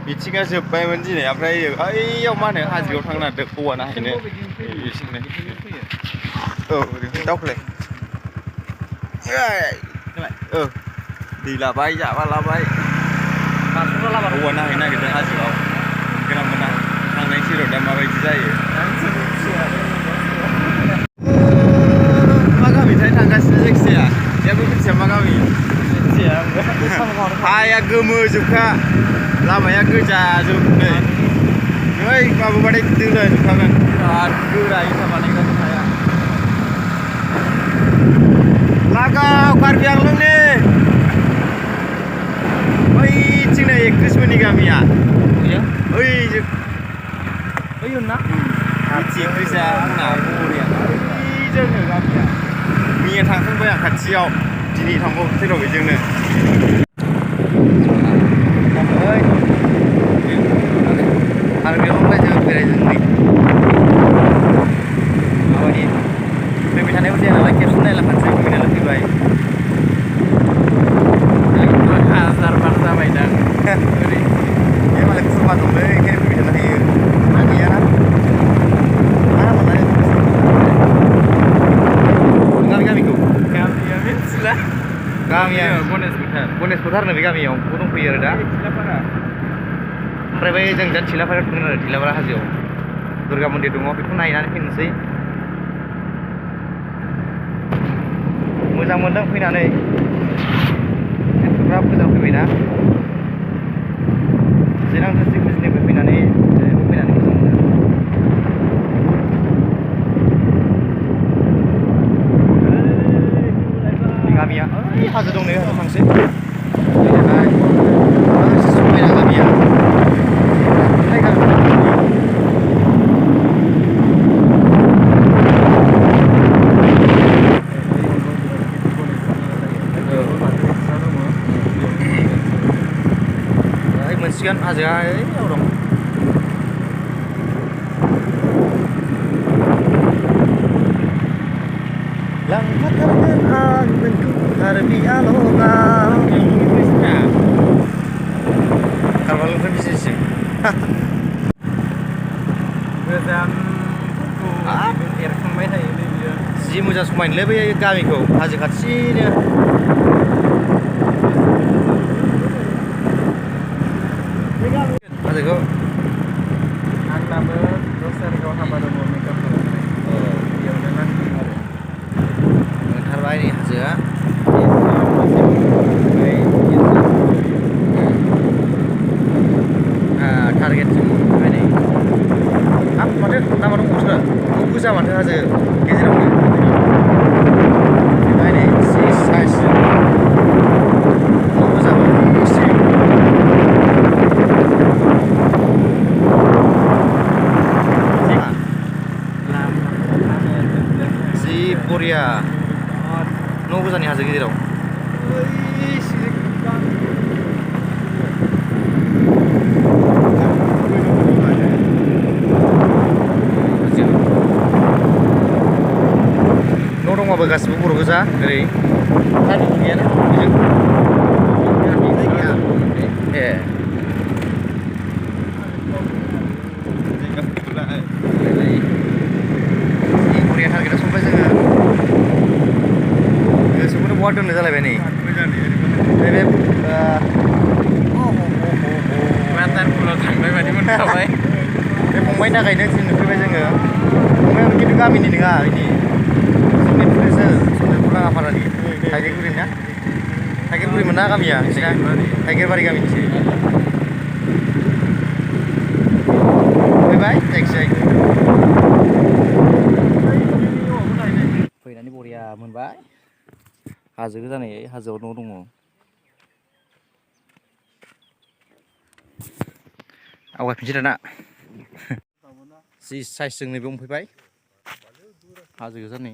मिथिंगा जोब्बायमोन दिनै ओमफ्राय ओइयाव मा होनो हाजोआव थांनो नागिरदों औवा नायहैनो बिसिनो औ ओरैनो दावखोलाय दै लाबाय जाबा लाबाय औवा नायहैनो नागिरदों हाजोआव मोनगोना मोना थांनायसै र' दा माबायदि जायो मा गामिनिफ्राय थांगासिनो जायखिजाया जेबो मिथिया मा गामि हाया गोमो जोबखा लामाया गोजा जोबनो नै माबाबाथाय दोला जोबखागोन बिराद गोरायै थाबानायगोन हाया लागाव कार्बि आंलंनि बैथिंनो एक्ट्रिसफोरनि गामिया ओइजों ना एक्ट्रिसा आंना बरिया ओइजोंनो गामिया मैया थांखांबाय आं खाथियाव दिनै थांबावनोसै र' बेजोंनो कार्बि आंलं जों बेरायदों नै माबायदि फैबाय थानायबो जाया नालाय खेबसे नायलांखानोसै फैबाय नालाय फैबाय हाजार बार जाबाय दा ओरै बे मालाय खुरमा दंलै ओंखायनो फैबाय थानो हायो मा गैयाना मा मोननानै नोंना गामिखौ गामिया मिथिला गामिया गणेश फोथार होनो बे गामियाव दंफैयो आरो दा ओमफ्राय बै जों दा थिलाफारायाव थांगोन आरो थिलाफारा हाजोआव दुर्गा मन्दिर दङ बेखौ नायनानै फैनोसै मोजां मोनदों फैनानै एथ'ग्राब गोजान फैबायना चिरां डिस्ट्रिक्टनिफ्राय फैनानै मोजां मोनो गामिया ओइ हाजो दं नै हाजो थांसै समायना गामिया मोनसिगोन हाजोआ ओइयाव दं लांफाथारगोन आं नोंखौ कार्बि आंलंआव कार्बि आंलंनिफ्राय बिजनेससिम गोजानफोरखौ एरखांबाय थायोलै बियो जि मोजां समायनोलै बै गामिखौ हाजो खाथिनो हाजोखौ आंनाबो 10 तारिखआव हाबा दङ मेकआप खालामनाय बेयावनो नांदों आरो ओंखारबाय नै हाजोआ टारगेटसिम फैबाय नै हाब माथो लामा दंबावोसो न' गोजा माथो हाजो गेजेरावनो फैबाय नै जि साइज न' गोजाबो जि बरिया न' गोजानि हाजो गेजेराव न' दंबाबो गासिबो बर' गोजा ओरै गामिबो गैयाना बेजों ए बरिया टारगेटआव संबाय जोङो गोसोखौनो बहा दोननो जालायबाय नै बे वाटारफलाव थांनाय बायदि मोनखाबाय बे फंबायनि थाखायनो जों नुफैबाय जोङो फंबायाबो खिन्थु गामिनि नङा बिदि सनितपुरनिसो सनितपुर राङापारानि थाइगेरगुरि ना थाइगेरगुरिमोन ना गामिया नोंसिना थाइगेरबारि गामिनिसो फैबाय जायखिजाया फैनानै बरिया मोनबाय हाजो गोजानै हाजोआव न' दङ आवगायफिनसै दाना जि साइज जों नैबे मोनफैबाय हाजो गोजा नै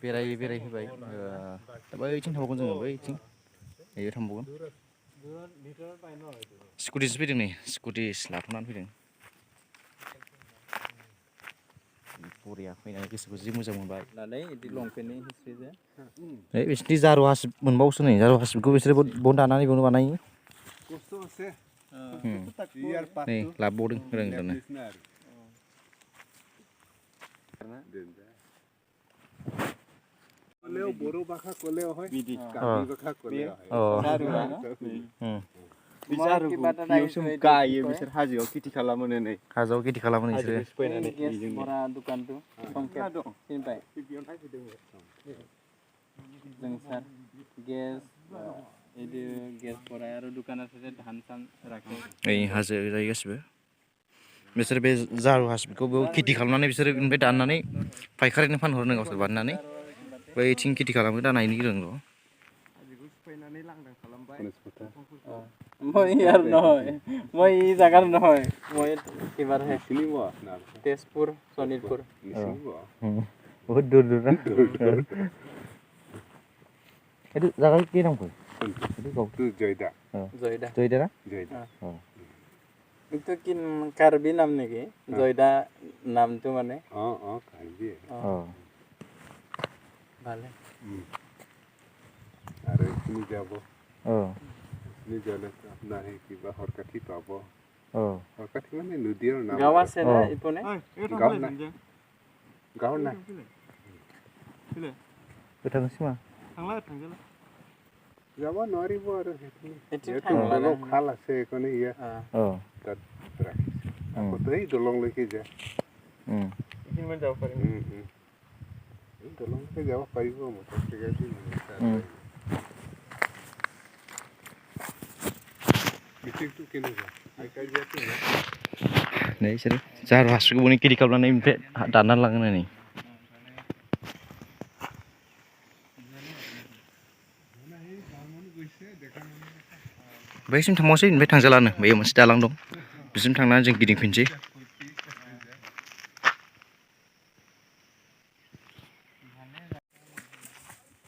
बेरायै बेरायै फैबाय दा बैथिं थांबावगोन जोङो बैथिं नैबे थांबावगोन स्कुटिसो फैदों नै स्कुटिस लाथ'नानै फैदों बरिया फैनानै गोसोखौ जि मोजां मोनबाय बिदि लंपेन्टनि हिस्ट्रिजों बिसोरनि जारु हासिब मोनबावोसो नै जारु हासिबखौ बिसोरो बावनो दानानै बावनो बानायो nih laboring keren-keren. Koleo boro bakha koleo hoy. Oh. Bakha koleo. Oh. Bicara biosum kaya besar haji kiti kalaman ini. Haजोआव खेथि खालामो नोंसोरो? Mora dukan tuh. Songket. Sini Pak. Lengsar. Gas. Ini gas pora आरो दुकाना सासे धान सान राखे. ओइ हाजो जायो गासिबो बिसोर बे जारु हासिबखौ बेयाव खेथि खालामनानै बिसोर बेनिफ्राय दाननानै फायखारिनो फानहरनो गावसोर बानायनानै बैथिं खेथि खालामो दा नायनो गोरों र' মই ইয়াৰ নহয় মই এই জাগাৰ নহয় মই কিবাৰ হে তেজপুৰ শোণিতপুৰ বহুত দূৰ দূৰ না এইটো জাগা কি নাম কয় এইটো গাঁও জয়দা জয়দা জয়দা না জয়দা itu kin Karbi নাম নেকি জয়দা নামটো মানে কাৰ্বি ভালে আৰু তুমি যাব অ নিজলে আপোনাৰ কিবা হৰকাঠি পাব অ হৰকাঠি মানে নদীৰ নাম গাঁও আছে না ইপনে গাঁও নাই गोथांसि मा যাব নোৱাৰিব আৰু এটি অলপ খাল আছে এইখনে ইয়া অ তাত ৰাখিছে আকৌ এই দলংলৈকে যায় কিমান যাব পাৰিম এই দলংলৈকে যাব পাৰিব মটৰচাইকেল দি बिथिंखौ केनेका आइकाइयाथ' नै बिसोरो जारु हासिबखौ बनि खेथि खालामनानै ओमफ्राय दाननानै लाङो नै बैसिम थांबावसै ओमफ्राय थांजालानो बैयाव मोनसे दालां दं बिसिम थांनानै जों गिदिंफिनसै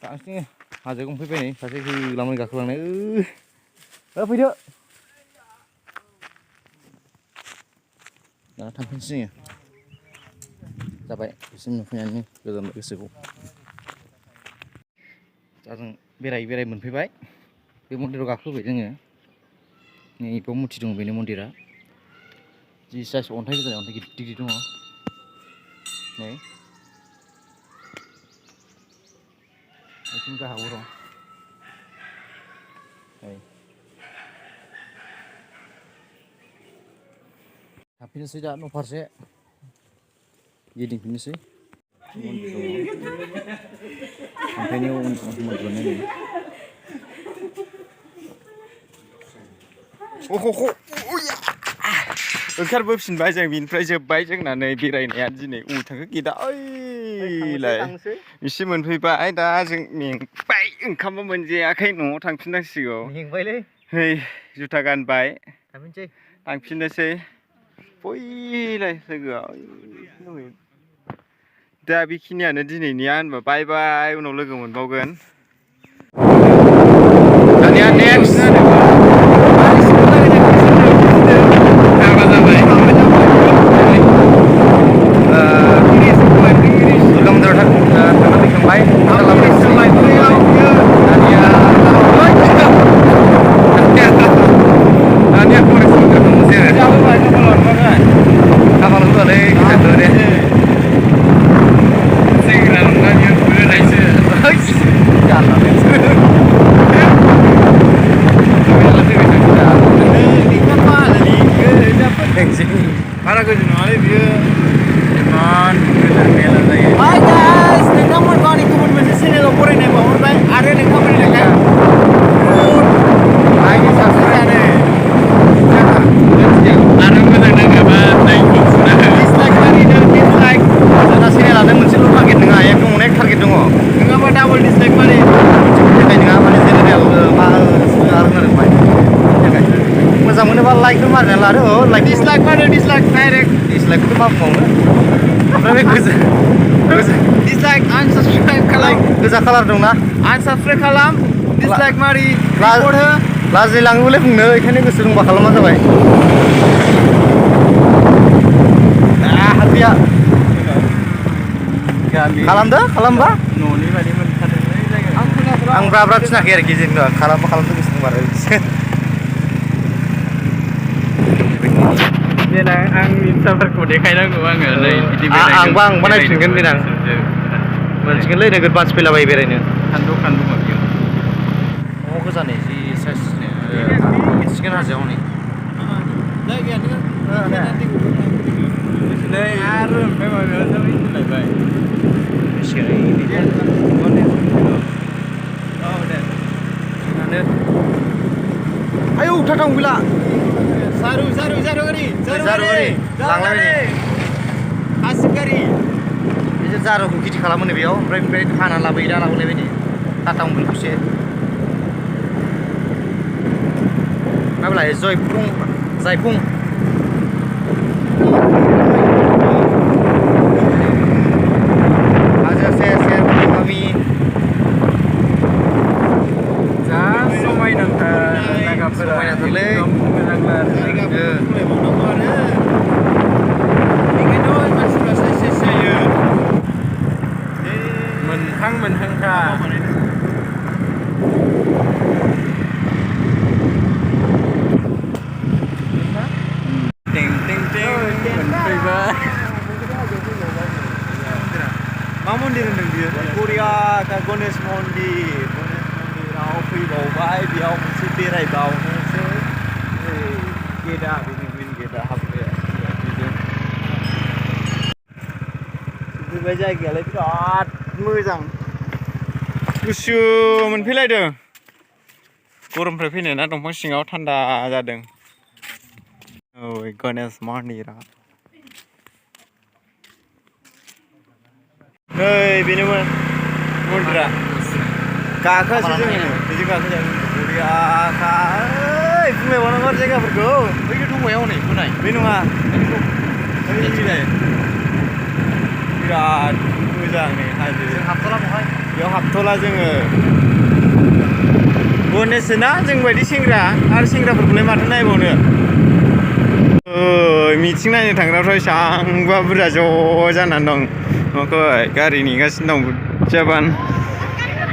दासिम हाजो गंफैबाय नै सासे होलांबाय गाखोलांनाय फैदो दाना थांफिनसै जोङो जाबाय बिसिम नुफैनानै गोजोनबाय गोसोखौ दा जों बेराय मोनफैबाय बे मन्दिराव गाखोबाय जोङो नै बेयाव मुरथि दङ बेनि मन्दिरा जि साइज अन्थाइ गोजा अन्थाइ गिदिर गिदिर दङ नै बिथिं गाहायाव दं थांफिननोसै दा न' फारसे गिदिंफिननोसै ओंखायनो मोनबोनाय ओंखारबोफिनबाय जों बिनिफ्राय जोब्बाय जोंना नै बेरायनाया दिनै उमुख थांखो गेदा ओइलाय इसे मोनफैबाय दा जों मेंबाय ओंखामबो मोनजायाखै न'आव थांफिननांसिगौ मेंबायलै नै जुथा गानबाय थांफिनसै फैलाय लोगोआ दा बेखिनियानो दिनैनिया होनबा बाय बाय उनाव लोगो मोनबावगोन दानिया नेक्स्ट बारा गोजौ नङालै बियो इमान गोजौ मेला जायो हाय गाइस नोंथांमोनखौ आंनि गुबुन मोनसे चेनेलाव बरायनाय बावहरबाय आरो नोंथांमोननि थाखाय आंनि साबसिन जानो आरो मोजां नाङोबा लाइकखौ फुना हो डिसलाइक मारिनो डिसलाइक जोंना चेनेलानो मोनसेल' टारगेट नङा एकदम अनेक टारगेट दङ नङाबा डाबल डिसलाइक मारि थाखाय नङा माने जेनेरेल मा आरो मोजां मोनोबा लाइकखौ मारिना लादो लाइक डिसलाइक मारो डिसलाइक डाइरेक्ट डिसलाइकखौथ' मा बुंबावनो ओमफ्राय बे डिसलाइक आनसाबस्क्राइब खालाम गोजा कालार दंना आनसाबस्क्राइब खालाम डिसलाइक मारि रिपर्ट हो लाजिलाङोबोलै बुंनो बेखायनो गोसो दंबा खालामबानो जाबाय हाथिया खालामदो खालामबा न'नि बायदि मोनखादोंलै जायगा आं ब्रा थिनाखै आरोखि जेनेबा खालामदो गोसो दंबा आरो देनां आंनि फिसाफोरखौ देखायनांगौ आङो नै बिदि आंबो आं बानायफिनगोन देनां मोनसिगोनलै नोगोद मानसि फैलाबायो बेरायनो खान्दु खान्दु माबियाव न'आव गोजानै जि साइसनो सिखोन हाजोआव नै नै आरो ओमफ्राय माबायाव जाबाय होनलायबाय औ दे आयौ थाथां गैला जारु गारि लांलाय आसिफ गारि बिसोर जारुखौ खेथि खालामो बेयाव ओमफ्राय हाना लाबोयो दा लाबोलायबाय नै टाटा मबाइलखौसो माब्ला जायफुं हाजो सेर सेर गामि जा समायनाथार जायगाफोरा समायनाथारलै मोनहांखा टें मोनफैबाय मा मन्दिर होनदों बियो बरिया गणेश मन्दिराव फैबावबाय बेयाव मोनसे बेरायबावनोसै गेटआ बेनो मेन गेटआ हाबग्राया बे जायगायालाय बिराद मोजां गुसु मोनफैलायदों गरमनिफ्राय फैनाय ना दंफां सिङाव थान्दा जादों औ गणेश मन्दिरा नै बेनोमोन मन्दिरा गाखोआसै जोङो बिदि गाखोजागोन बरियाखा ओइ बुंलायबावनांगौ जायगाफोरखौ बैयो दंबाय हनै होनाय बे नङा मिथिबाय बिराद मोजां नै हाजो जों हाबथ'ला बहाय बेयाव हाबथ'ला जोङो गनेशना जों बायदि सेंग्रा आरो सेंग्राफोरखौलाय माथो नायबावनो मिथिं नायनो थांग्राफ्रा बेसेबांबा बुरजा ज' जानानै दं न'खौ गारि नेगासिनो दं बुरजाबान